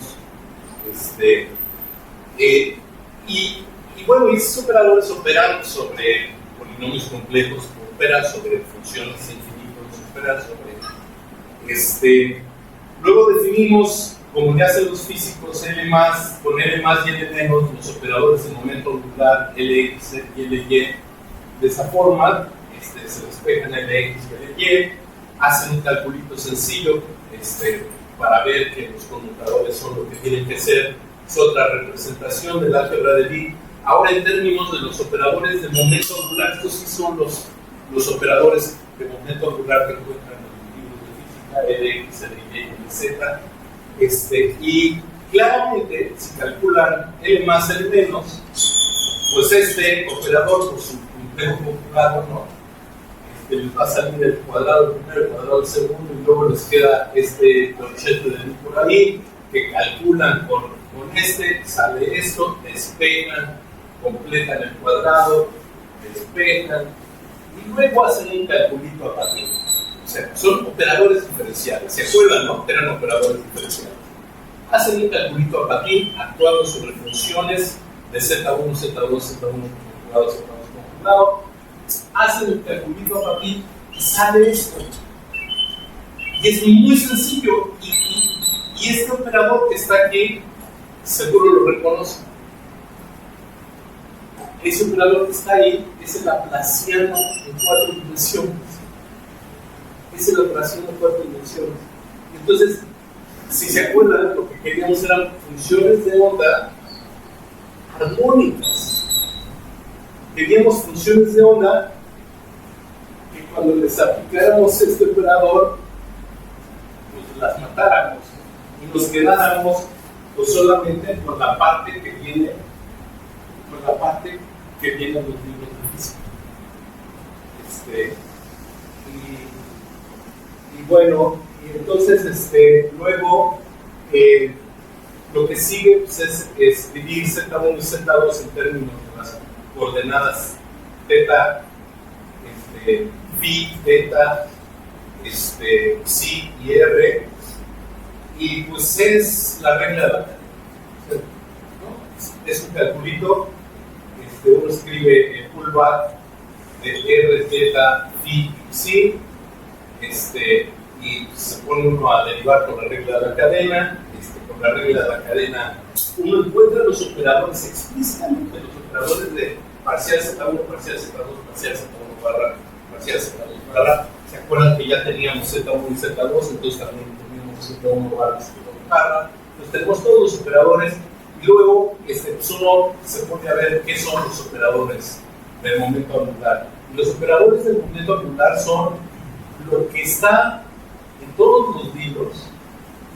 Y bueno, esos operadores operan sobre polinomios complejos, operan sobre funciones infinitas, operan sobre... Luego definimos, como ya hacen los físicos, L más, con L más y L menos, los operadores de momento angular Lx y Ly. De esa forma, se despejan Lx y Ly, hacen un calculito sencillo para ver que los conmutadores son lo que tienen que ser. Es otra representación del álgebra de Lie. Ahora, en términos de los operadores de momento angular, estos sí son los operadores de momento angular que encuentran en los libros de física, Lx, Ly, Lz. Y claramente, si calculan L más L menos, pues este operador, por su complejo computado, ¿no? Les va a salir el cuadrado primero, el cuadrado segundo, y luego les queda corchete de Lie por ahí, que calculan con sale esto, despejan, completan el cuadrado, despejan, y luego hacen un calculito a partir. O sea, son operadores diferenciales. ¿Se acuerdan, no? Eran operadores diferenciales. Hacen un calculito a partir, actuando sobre funciones de Z1, Z2, Z1 conjugado, Z2 conjugado. Hacen un calculito a partir y sale esto. Y es muy sencillo. Y este operador que está aquí, seguro lo reconoce. Ese operador que está ahí es el laplaciano en 4 dimensiones. Es el laplaciano en 4 dimensiones. Entonces, si se acuerdan, lo que queríamos eran funciones de onda armónicas. Queríamos funciones de onda que cuando les aplicáramos este operador, pues las matáramos y nos quedáramos pues solamente con la parte que viene en los libros de física. Y bueno, entonces luego lo que sigue pues, es escribir Z1 y Z2 en términos de las coordenadas θ, phi, θ, psi y r, y pues es la regla de la cadena, ¿no? Es un calculito, uno escribe el pullback de R, θ, phi, psi, y se pone uno a derivar con la regla de la cadena. Con la regla de la cadena uno encuentra los operadores explícitamente, los operadores de parcial Z1, parcial Z2, parcial Z1 barra, parcial Z2 barra. ¿Se acuerdan que ya teníamos Z1 y Z2? Entonces también teníamos Z1 barra, Z2 barra. Entonces tenemos todos los operadores y luego uno se pone a ver qué son los operadores del momento angular. Y los operadores del momento angular son lo que está en todos los libros,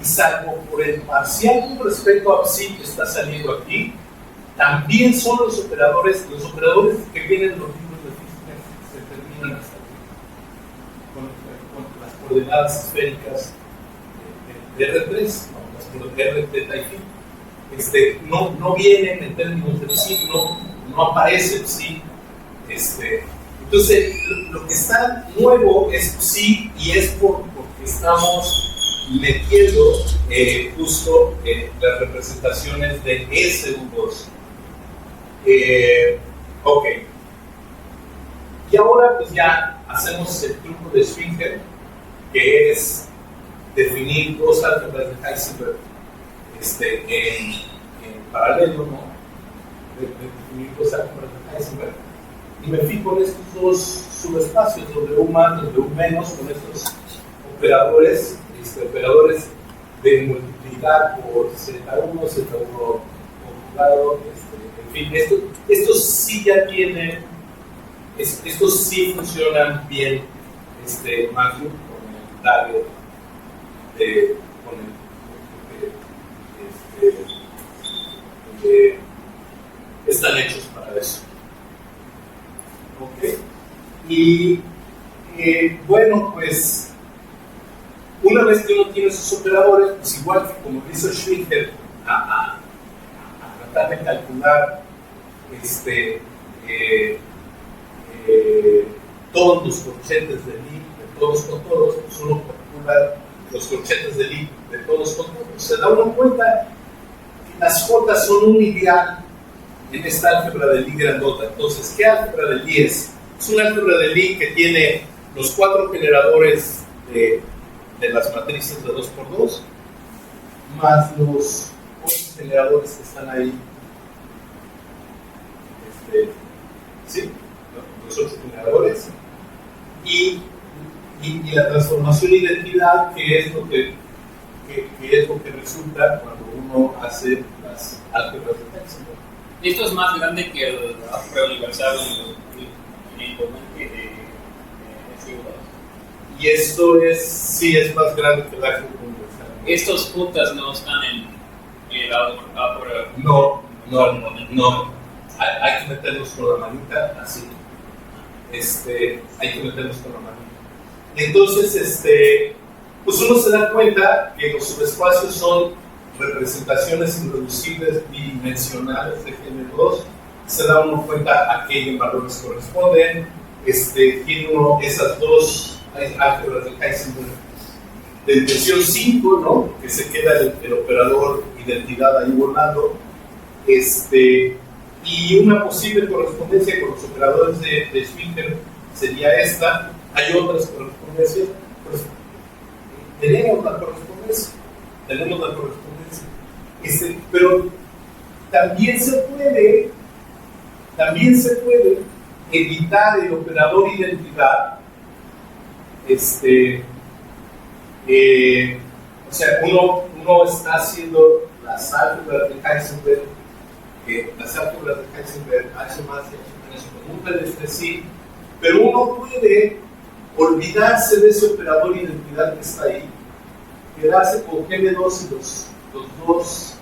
y salvo por el parcial con respecto a psi que está saliendo aquí, también son los operadores que vienen en los libros de física que se terminan hasta aquí, con las coordenadas esféricas de R3, ¿no? Las R, θ y phi. No vienen en términos de psi, no aparece psi. Entonces, lo que está nuevo es psi, y es porque estamos metiendo justo las representaciones de SU2. Ok. Y ahora pues ya hacemos el truco de Schwinger, que es definir dos álgebras de Heisenberg en paralelo, ¿no? Definir dos álgebras de Heisenberg. Y me fijo en estos dos subespacios, W más, W menos, con estos operadores de multiplicar por Z1, Z1 conjugado, en fin, estos sí ya tienen, estos sí funcionan bien, más con el target, están hechos para eso. Ok, y bueno, pues una vez que uno tiene esos operadores, pues igual que como hizo Schwinger a tratar de calcular todos los corchetes de Lie de todos con todos, pues uno calcula los corchetes de Lie de todos con todos. Se da uno cuenta que las J son un ideal en esta álgebra de Lie grandota. Entonces, ¿qué álgebra de Lie es? Es una álgebra de Lie que tiene los 4 generadores de las matrices de 2×2, más los 8 generadores que están ahí. ¿Sí? Los 8 generadores. Y la transformación identidad, que es lo que resulta cuando uno hace las álgebras de Heisenberg. Esto es más grande que el álgebra universal en el momento de SU2. Y esto sí es más grande que el álgebra universal. Estos puntas no están en el álgebra. No. Hay que meterlos con la manita, así. Hay que meterlos con la manita. Entonces, pues uno se da cuenta que los subespacios son representaciones irreducibles bidimensionales de N2. Se da uno cuenta a qué valores corresponden. Tiene uno esas dos álgebras de Heisenberg de dimensión 5, ¿no? Que se queda el operador identidad ahí volando. Y una posible correspondencia con los operadores de Schwinger sería esta. Hay otras correspondencias. Tenemos la correspondencia. Pero también se puede evitar el operador identidad. O sea, uno está haciendo las álgebras de Heisenberg, H más y H menos con un PDFC, pero uno puede olvidarse de ese operador identidad que está ahí, quedarse con N2 y los dos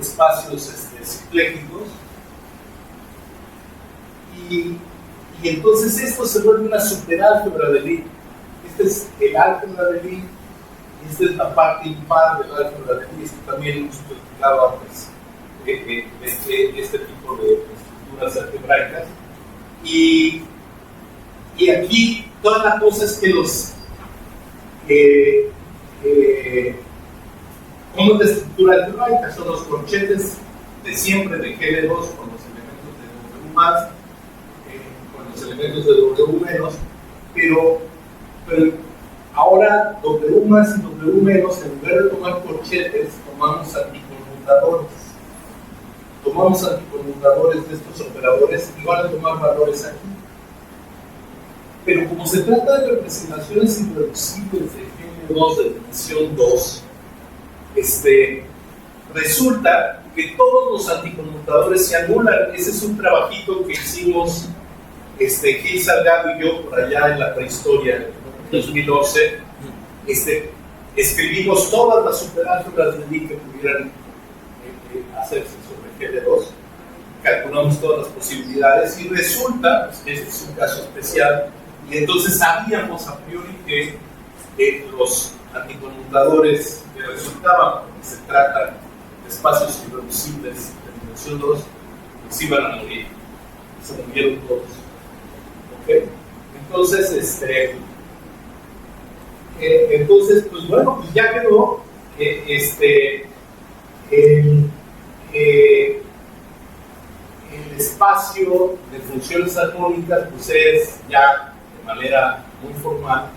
espacios cicléticos, y entonces esto se vuelve una superálgebra de Lie. Este es el álgebra de Lie, y esta es la parte impar del álgebra de Lie. Esto también hemos platicado antes. Este tipo de estructuras algebraicas, y aquí toda la cosa es que ¿Cómo es la estructura algebraica? Son los corchetes de siempre de GD2 con los elementos de W más, con los elementos de W menos, pero ahora W más y W menos, en lugar de tomar corchetes, tomamos anticonmutadores. Tomamos anticonmutadores de estos operadores y van a tomar valores aquí. Pero como se trata de representaciones irreducibles de GN2 de dimensión 2, resulta que todos los anticonmutadores se anulan. Ese es un trabajito que hicimos Gil Salgado y yo por allá en la prehistoria, en 2011. Escribimos todas las superálgebras de Lie que pudieran hacerse sobre GD2, calculamos todas las posibilidades y resulta, pues, que este es un caso especial, y entonces sabíamos a priori que los anticonmutadores que resultaban, porque se tratan de espacios irreducibles de dimensión 2, pues iban a morir, se murieron todos. ¿Okay? Entonces, pues bueno, pues ya quedó el espacio de funciones armónicas, pues es ya de manera muy formal.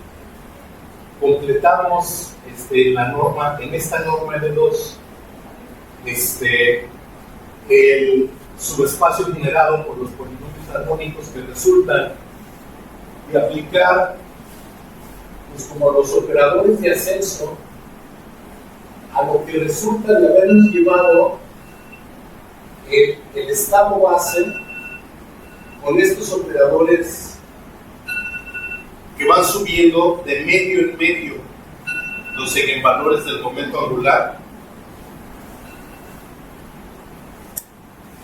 Completamos la norma, en esta norma L2, el subespacio generado por los polinomios armónicos que resultan de aplicar, pues, como los operadores de ascenso a lo que resulta de habernos llevado el estado base con estos operadores que van subiendo de medio en medio los eigenvalores del momento angular,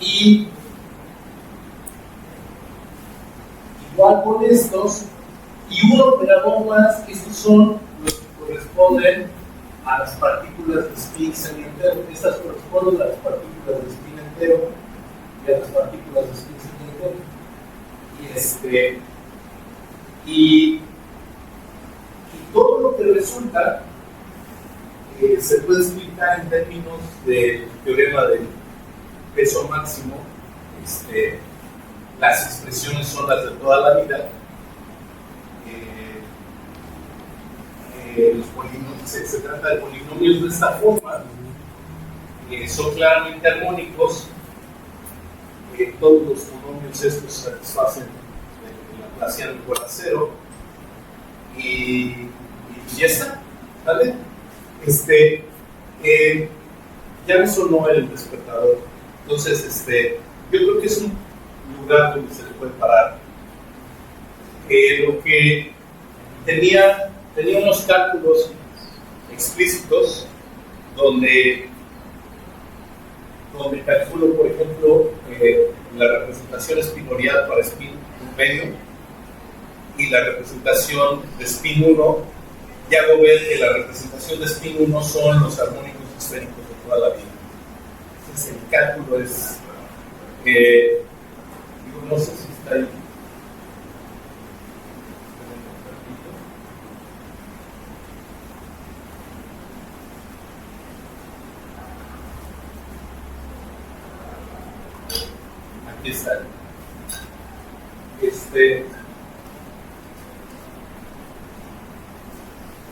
y igual con estos y un operador más. Estos son los que corresponden a las partículas de spin semientero. Estas corresponden a las partículas de spin entero y a las partículas de spin semientero. Y todo lo que resulta se puede explicar en términos del teorema del peso máximo. Las expresiones son las de toda la vida. Los polinomios, se trata de polinomios de esta forma, son claramente armónicos. Todos los monomios estos satisfacen el Laplaciano igual a 0, y ya está, ¿vale? Ya me sonó el despertador. Entonces, yo creo que es un lugar donde se le puede parar. Lo que tenía unos cálculos explícitos donde calculo, por ejemplo, la representación espinorial para spin medio y la representación de spin 1, y hago ver que la representación de spin 1 son los armónicos esféricos de toda la vida. Entonces el cálculo es, no sé si está ahí. Aquí está.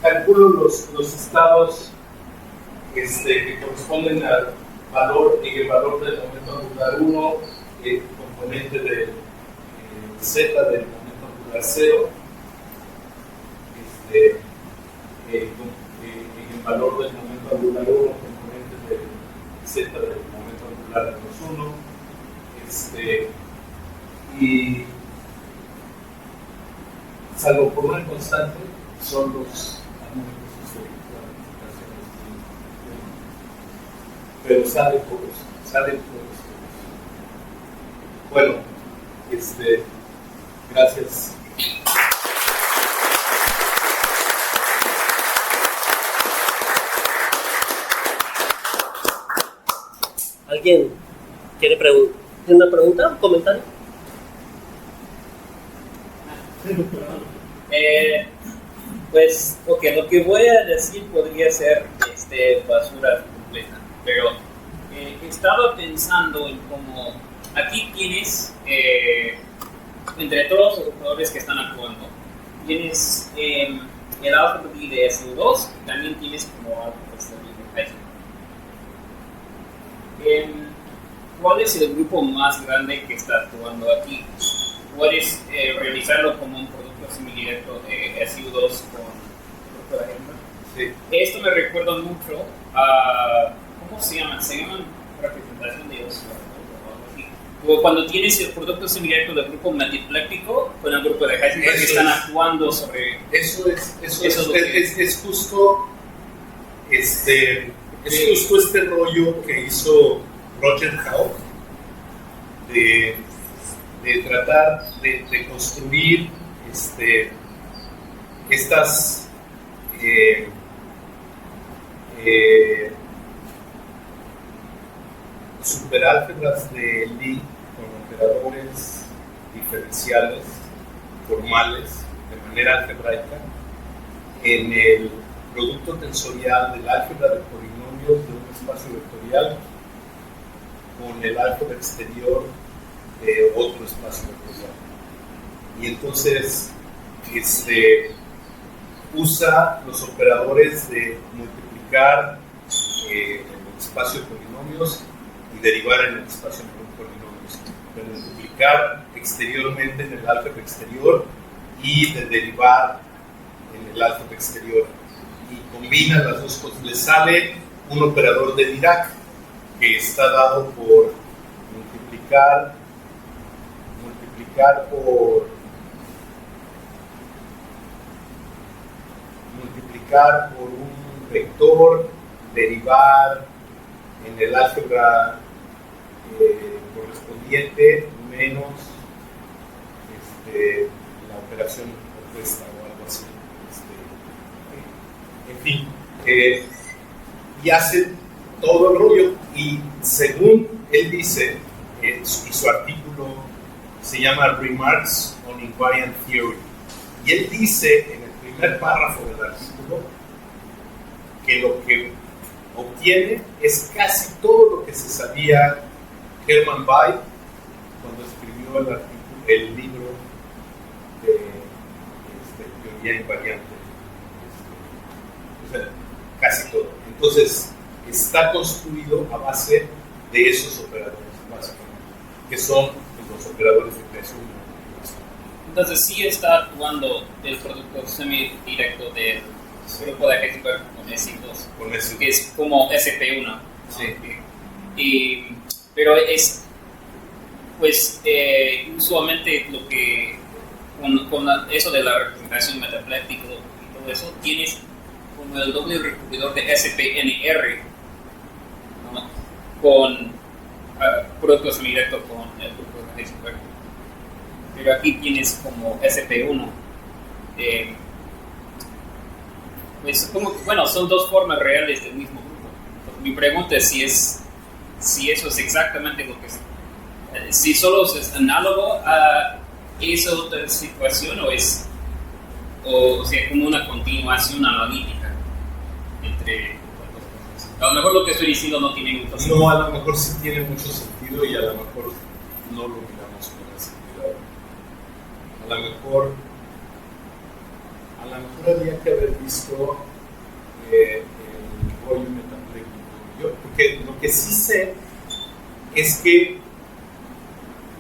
Calculo los estados que corresponden al valor, el valor del momento angular 1, el componente del z del momento angular 0, el valor del momento angular 1, componente del z del momento angular menos 1, y salvo por una constante, son los armónicos esféricos, pero sale por eso. Bueno, gracias. ¿Alguien quiere ¿tiene una pregunta? ¿Un comentario? Pues, ok, lo que voy a decir podría ser basura completa, pero estaba pensando en cómo aquí tienes, entre todos los operadores que están actuando, tienes el álgebra de SU2 y también tienes como álgebra de Heisenberg. ¿Cuál es el grupo más grande que está actuando aquí? Puedes realizarlo como un producto semidirecto de SU2 con el grupo de Heisenberg. Sí. Esto me recuerda mucho a, ¿cómo se llaman? Se llaman representación de Oslo o algo así. O cuando tienes el producto semidirecto del grupo multipléctico con el grupo de Heisenberg que están actuando sobre... Eso es justo este rollo que hizo Roger Hauck de tratar de construir estas superálgebras de Lie con operadores diferenciales formales de manera algebraica en el producto tensorial del álgebra de polinomios de un espacio vectorial con el álgebra exterior de otro espacio vectorial. Y entonces usa los operadores de multiplicar en el espacio de polinomios y derivar en el espacio de polinomios, de multiplicar exteriormente en el álgebra exterior y de derivar en el álgebra exterior, y combina las dos cosas. Le sale un operador de Dirac que está dado por multiplicar por un vector, derivar en el álgebra correspondiente menos la operación opuesta o algo así. En fin, y hace todo el rollo, y según él dice, y su artículo se llama Remarks on Invariant Theory, y él dice en el primer párrafo del artículo que lo que obtiene es casi todo lo que se sabía Hermann Weyl cuando escribió el libro de teoría invariante. O sea, casi todo. Entonces, está construido a base de esos operadores, básicamente, que son los operadores de creación. Entonces, sí está actuando el producto semidirecto del grupo de Heisenberg con SI2, que es como SP1. Sí. Pero es, pues, usualmente lo que, con eso de la representación metaplética y todo eso, tienes como el doble recubridor de SPNR, ¿no? Con producto semidirecto con el grupo de Heisenberg. Pero aquí tienes como SP1. Pues supongo que, bueno, son dos formas reales del mismo grupo. Entonces, mi pregunta es si eso es exactamente lo que es. Si solo es análogo a esa otra situación o sea, como una continuación analítica entre las dos cosas. A lo mejor lo que estoy diciendo no tiene mucho sentido. No, a lo mejor sí tiene mucho sentido y a lo mejor no lo miramos con ese cuidado. A lo mejor habría que haber visto el rollo metapléjico. Porque lo que sí sé es que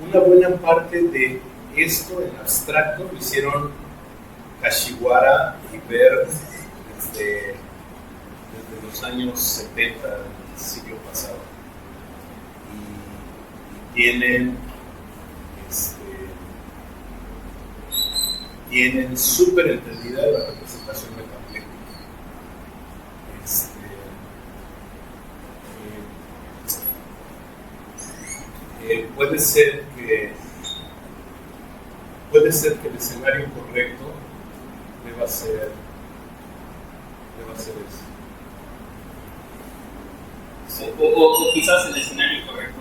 una buena parte de esto en abstracto lo hicieron Kashiwara y Baird desde los años 70 del siglo pasado. Y tienen súper entendida la representación metapléjica. Puede ser que el escenario correcto deba ser eso. O quizás el escenario correcto.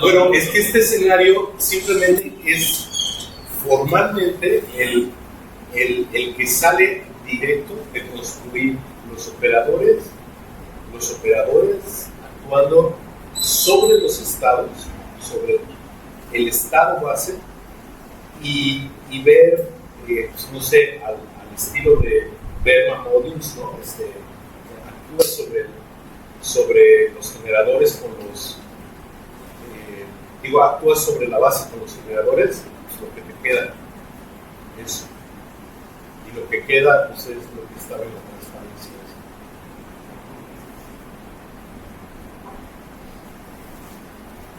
Bueno, es que este escenario simplemente es formalmente el que sale directo de construir los operadores los operadores actuando sobre los estados, sobre el estado base, y ver, pues, no sé, al estilo de Berman Modules, ¿no? Actúa sobre los generadores con los, actúa sobre la base con los generadores, pues lo que te queda, eso. Y lo que queda, pues es lo que estaba en la transparencia.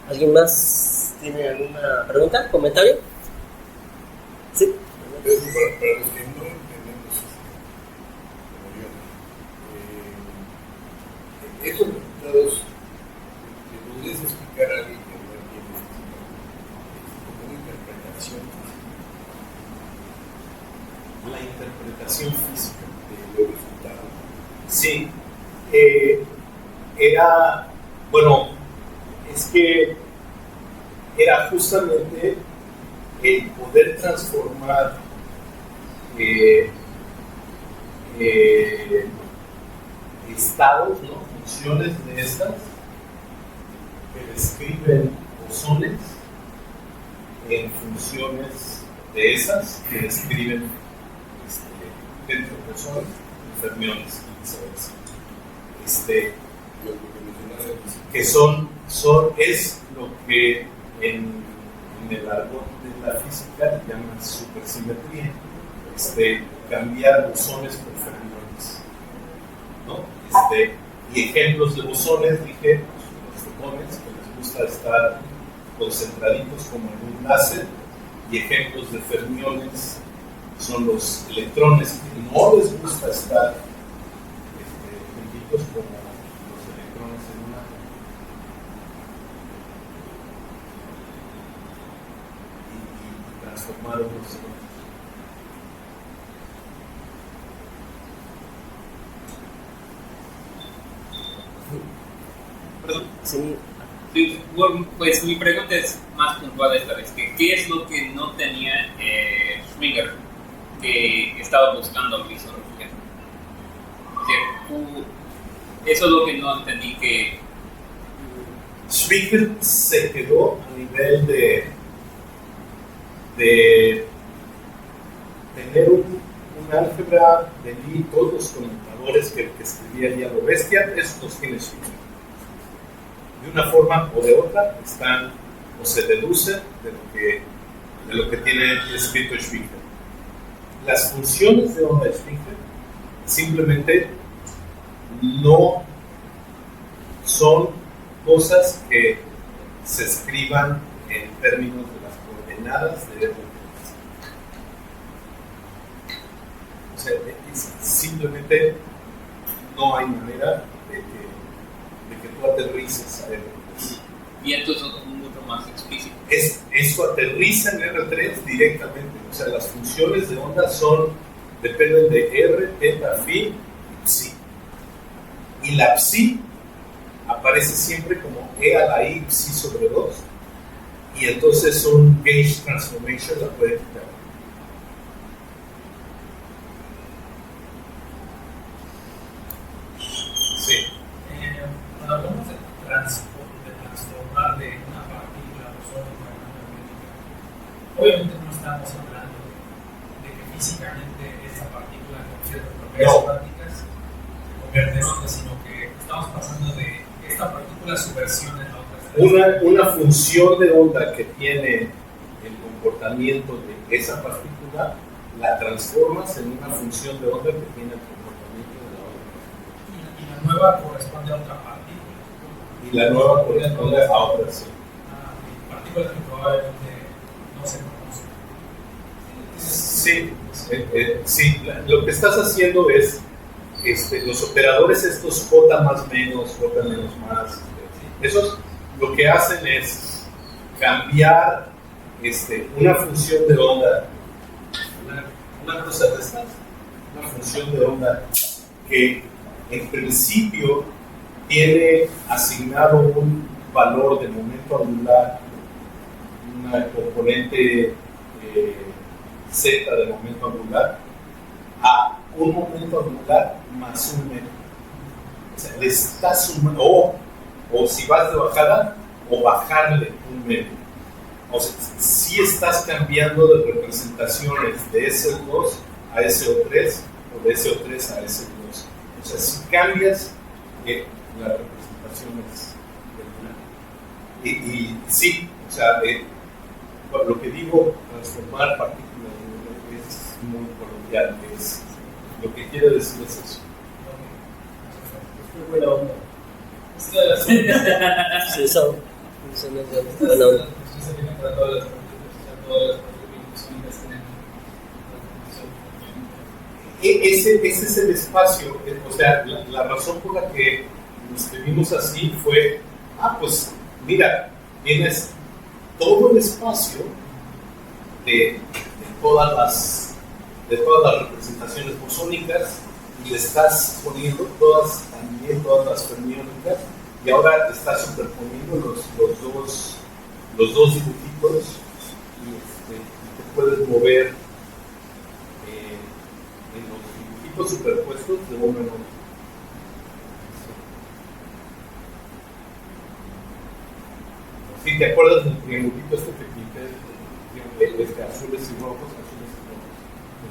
¿Alguien más tiene alguna pregunta, comentario? Sí. Para los que no entendemos como yo, estos resultados, ¿le podrías explicar a alguien que no entiende como una interpretación? La interpretación física de los resultados. Sí. Es que era justamente el poder transformar estados, ¿no? Funciones de estas que describen bosones en funciones de esas que describen dentro de bosones fermiones y viceversa. Que es lo que en el argot de la física se llama supersimetría, cambiar bosones por fermiones, ¿no? Y ejemplos de bosones, dije, los fotones, que les gusta estar concentraditos como en un láser, y ejemplos de fermiones son los electrones, que no les gusta estar juntitos como los electrones en un átomo. Y transformaron los electrones. Perdón. Sí. Sí, bueno, pues mi pregunta es más puntual esta vez. ¿Qué es lo que no tenía Schwinger que estaba buscando Luis Ortega? Eso es lo que no entendí, que Schwinger se quedó a nivel de tener un álgebra de Lie, todos los conmutadores que escribía Lie a lo bestia, esos los tiene Schwinger. De una forma o de otra están o se deducen de lo que tiene escrito Schwinger. Las funciones de onda de Schwinger simplemente no son cosas que se escriban en términos de las coordenadas de R. O sea, simplemente no hay manera de que tú aterrices a R3. y entonces es mucho más explícito. Eso aterriza en R3 directamente. O sea, las funciones de onda dependen de R, teta, phi y psi. Y la psi aparece siempre como E a la I psi sobre 2. Y entonces un gauge transformation la puede quitar. Sí. Cuando hablamos de transformar de una partícula a bosónica a una magnética, obviamente no estamos hablando de que físicamente esa partícula con ciertas propiedades cuánticas se convierte en onda, sino que estamos pasando de esta partícula su versión en la otra. Una función de onda que tiene el comportamiento de esa partícula, la transformas en una función de onda que tiene el comportamiento de la otra. Y la nueva corresponde a otra partícula. Y la nueva corresponde a otra, sí. Partículas que probablemente no se conocen. Sí, sí, lo que estás haciendo es los operadores estos J más menos, J menos más, esos lo que hacen es cambiar una función de onda, una cosa de estas, una función de onda que en principio tiene asignado un valor de momento angular, una componente z de momento angular, a un momento angular más un metro. sea, le estás sumando, o si vas de bajada, o bajarle un medio. O sea, si estás cambiando de representaciones de SO2 a SO3 o de SO3 a SO2. O sea, si cambias las representaciones y sí, o sea, lo que digo, transformar partículas es muy coloquial, lo que quiero decir es eso. Qué buena onda. Sí, eso no es de buena onda. Ese es el espacio, o sea, la razón por la que nos escribimos así fue, pues mira, tienes todo el espacio de todas las representaciones bosónicas y le estás poniendo todas las fermiónicas, y ahora estás superponiendo los dos dibujitos y te puedes mover en los dibujitos superpuestos de uno en otro. Si te acuerdas del triangulito que pinté, azules y rojos,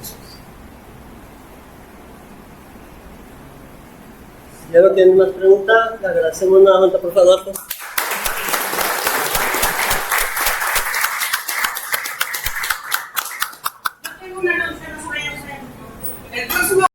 eso es. Si ya no tienen más preguntas, le agradecemos nuevamente, por favor.